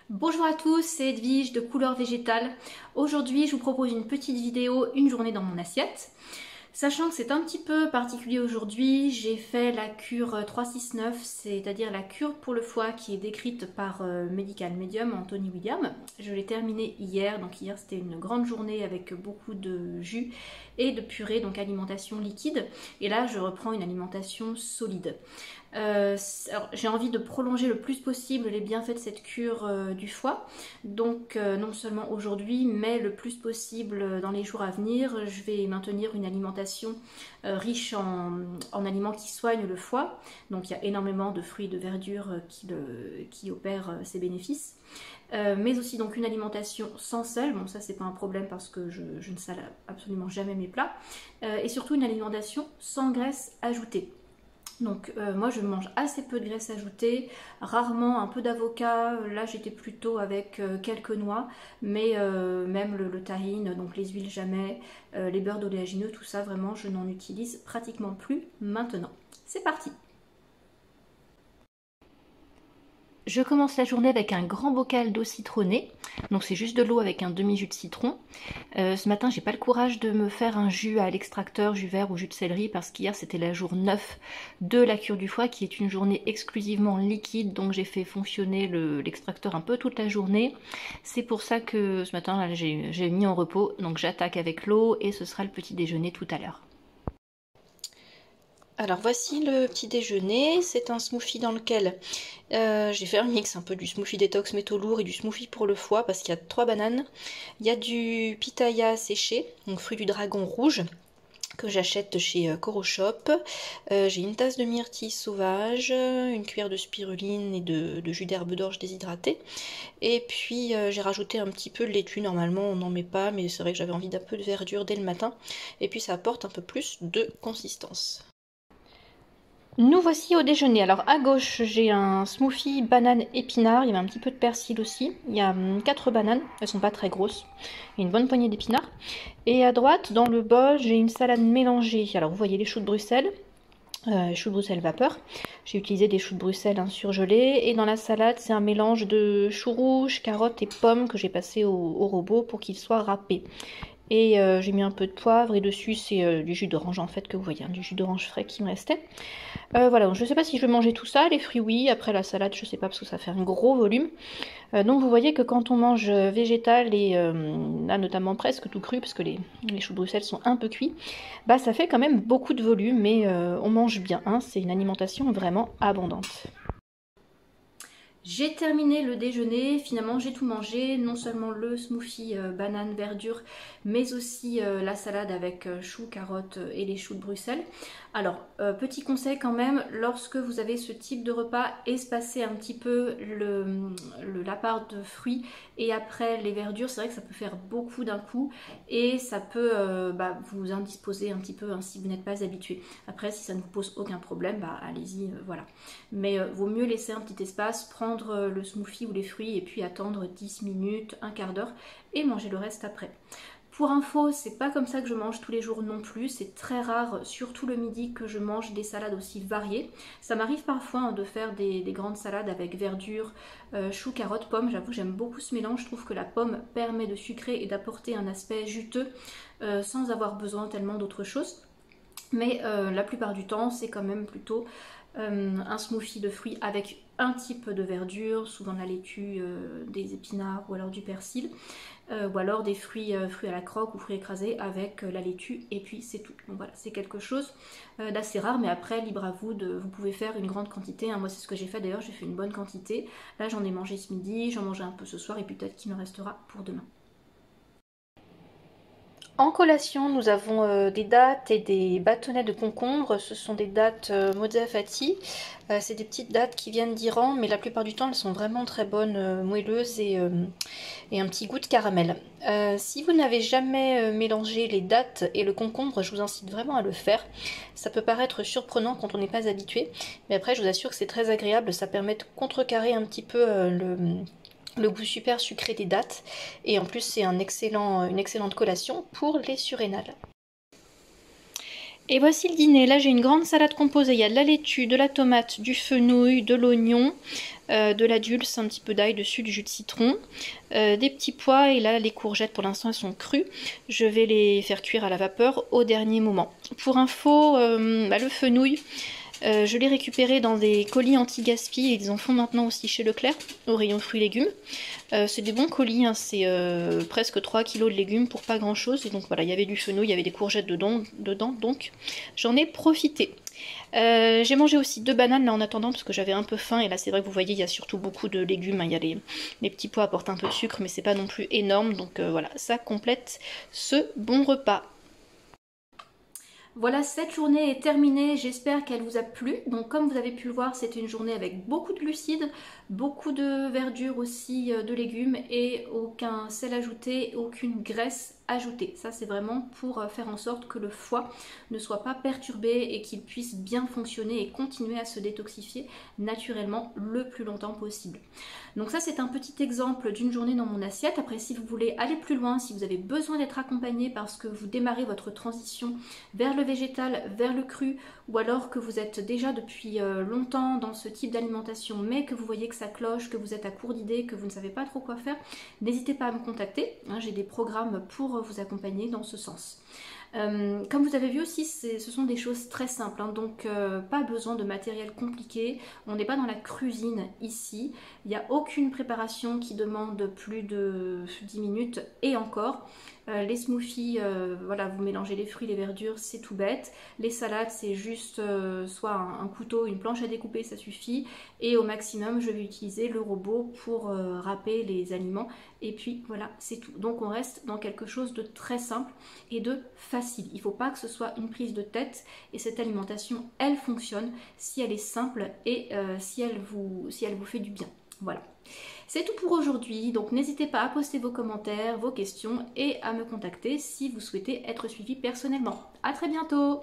Bonjour à tous, c'est Edwige de Couleurs Végétales. Aujourd'hui, je vous propose une petite vidéo, une journée dans mon assiette. Sachant que c'est un petit peu particulier aujourd'hui, j'ai fait la cure 369, c'est-à-dire la cure pour le foie qui est décrite par Medical Medium, Anthony William. Je l'ai terminée hier, donc hier c'était une grande journée avec beaucoup de jus et de purée, donc alimentation liquide. Et là, je reprends une alimentation solide. J'ai envie de prolonger le plus possible les bienfaits de cette cure du foie. Donc non seulement aujourd'hui, mais le plus possible dans les jours à venir, je vais maintenir une alimentation riche en aliments qui soignent le foie. Donc il y a énormément de fruits et de verdures qui opèrent ces bénéfices. Mais aussi donc une alimentation sans sel, bon ça c'est pas un problème parce que je ne sale absolument jamais mes plats, et surtout une alimentation sans graisse ajoutée. Donc moi je mange assez peu de graisse ajoutée, rarement un peu d'avocat, là j'étais plutôt avec quelques noix, mais même le tahine, donc les huiles jamais, les beurres d'oléagineux, tout ça vraiment je n'en utilise pratiquement plus maintenant. C'est parti! Je commence la journée avec un grand bocal d'eau citronnée, donc c'est juste de l'eau avec un demi-jus de citron. Ce matin j'ai pas le courage de me faire un jus à l'extracteur, jus vert ou jus de céleri, parce qu'hier c'était la jour 9 de la cure du foie qui est une journée exclusivement liquide, donc j'ai fait fonctionner l'extracteur un peu toute la journée. C'est pour ça que ce matin j'ai mis en repos, donc j'attaque avec l'eau et ce sera le petit déjeuner tout à l'heure. Alors voici le petit déjeuner, c'est un smoothie dans lequel j'ai fait un mix un peu du smoothie détox métaux lourds et du smoothie pour le foie parce qu'il y a 3 bananes. Il y a du pitaya séché, donc fruit du dragon rouge, que j'achète chez Coroshop. J'ai une tasse de myrtille sauvage, une cuillère de spiruline et de jus d'herbe d'orge déshydraté. Et puis j'ai rajouté un petit peu de laitue, normalement on n'en met pas, mais c'est vrai que j'avais envie d'un peu de verdure dès le matin. Et puis ça apporte un peu plus de consistance. Nous voici au déjeuner. Alors à gauche j'ai un smoothie banane épinard, il y avait un petit peu de persil aussi. Il y a 4 bananes, elles sont pas très grosses, et une bonne poignée d'épinards. Et à droite dans le bol j'ai une salade mélangée. Alors vous voyez les choux de Bruxelles, vapeur. J'ai utilisé des choux de Bruxelles surgelés. Et dans la salade c'est un mélange de choux rouges, carottes et pommes que j'ai passé au robot pour qu'il soit râpé. Et j'ai mis un peu de poivre et dessus c'est du jus d'orange en fait que vous voyez, du jus d'orange frais qui me restait. Voilà, donc je ne sais pas si je vais manger tout ça, les fruits oui, après la salade je sais pas parce que ça fait un gros volume. Donc vous voyez que quand on mange végétal et là notamment presque tout cru parce que les choux de Bruxelles sont un peu cuits, bah ça fait quand même beaucoup de volume mais on mange bien, hein, c'est une alimentation vraiment abondante. J'ai terminé le déjeuner, finalement j'ai tout mangé, non seulement le smoothie banane verdure, mais aussi la salade avec choux, carottes et les choux de Bruxelles. Alors, petit conseil quand même, lorsque vous avez ce type de repas, espacez un petit peu la part de fruits et après les verdures, c'est vrai que ça peut faire beaucoup d'un coup et ça peut vous indisposer un petit peu si vous n'êtes pas habitué. Après, si ça ne vous pose aucun problème, allez-y, voilà. Mais vaut mieux laisser un petit espace, prendre le smoothie ou les fruits et puis attendre 10 minutes, un quart d'heure et manger le reste après. Pour info, c'est pas comme ça que je mange tous les jours non plus, c'est très rare, surtout le midi, que je mange des salades aussi variées. Ça m'arrive parfois de faire des grandes salades avec verdure, choux, carottes, pommes. J'avoue que j'aime beaucoup ce mélange, je trouve que la pomme permet de sucrer et d'apporter un aspect juteux sans avoir besoin tellement d'autre chose. Mais la plupart du temps, c'est quand même plutôt un smoothie de fruits avec un type de verdure, souvent de la laitue, des épinards ou alors du persil, ou alors des fruits à la croque ou fruits écrasés avec la laitue et puis c'est tout. Donc voilà, c'est quelque chose d'assez rare, mais après libre à vous, vous pouvez faire une grande quantité, hein. Moi c'est ce que j'ai fait d'ailleurs, j'ai fait une bonne quantité. Là j'en ai mangé ce midi, j'en mangeai un peu ce soir et puis peut-être qu'il me restera pour demain. En collation, nous avons des dattes et des bâtonnets de concombre. Ce sont des dattes Mozza Fati. C'est des petites dattes qui viennent d'Iran, mais la plupart du temps, elles sont vraiment très bonnes, moelleuses et un petit goût de caramel. Si vous n'avez jamais mélangé les dattes et le concombre, je vous incite vraiment à le faire. Ça peut paraître surprenant quand on n'est pas habitué, mais après, je vous assure que c'est très agréable. Ça permet de contrecarrer un petit peu le goût super sucré des dattes et en plus c'est une excellente collation pour les surrénales. Et voici le dîner. Là j'ai une grande salade composée. Il y a de la laitue, de la tomate, du fenouil, de l'oignon, de la dulse, un petit peu d'ail dessus, du jus de citron, des petits pois, et là les courgettes pour l'instant elles sont crues. Je vais les faire cuire à la vapeur au dernier moment. Pour info, le fenouil, je l'ai récupéré dans des colis anti-gaspi, ils en font maintenant aussi chez Leclerc, au rayon fruits et légumes. C'est des bons colis, hein, c'est presque 3 kg de légumes pour pas grand chose. Et donc voilà, il y avait du fenouil, il y avait des courgettes dedans donc j'en ai profité. J'ai mangé aussi 2 bananes là en attendant parce que j'avais un peu faim, et là c'est vrai que vous voyez il y a surtout beaucoup de légumes, hein. Il y a les petits pois apportent un peu de sucre mais c'est pas non plus énorme, donc voilà, ça complète ce bon repas. Voilà, cette journée est terminée, j'espère qu'elle vous a plu. Donc comme vous avez pu le voir, c'était une journée avec beaucoup de glucides, beaucoup de verdure aussi, de légumes, et aucun sel ajouté, aucune graisse ajoutée. Ça c'est vraiment pour faire en sorte que le foie ne soit pas perturbé et qu'il puisse bien fonctionner et continuer à se détoxifier naturellement le plus longtemps possible. Donc ça c'est un petit exemple d'une journée dans mon assiette. Après, si vous voulez aller plus loin, si vous avez besoin d'être accompagné parce que vous démarrez votre transition vers le végétal, vers le cru, ou alors que vous êtes déjà depuis longtemps dans ce type d'alimentation mais que vous voyez que ça cloche, que vous êtes à court d'idées, que vous ne savez pas trop quoi faire, n'hésitez pas à me contacter, hein, j'ai des programmes pour vous accompagner dans ce sens. Comme vous avez vu aussi, ce sont des choses très simples, hein, donc pas besoin de matériel compliqué, on n'est pas dans la cuisine ici, il n'y a aucune préparation qui demande plus de 10 minutes, et encore. Les smoothies, voilà, vous mélangez les fruits, les verdures, c'est tout bête. Les salades, c'est juste soit un couteau, une planche à découper, ça suffit. Et au maximum, je vais utiliser le robot pour râper les aliments. Et puis voilà, c'est tout. Donc on reste dans quelque chose de très simple et de facile. Il ne faut pas que ce soit une prise de tête. Et cette alimentation, elle fonctionne si elle est simple et si elle vous fait du bien. Voilà. C'est tout pour aujourd'hui, donc n'hésitez pas à poster vos commentaires, vos questions et à me contacter si vous souhaitez être suivi personnellement. A très bientôt!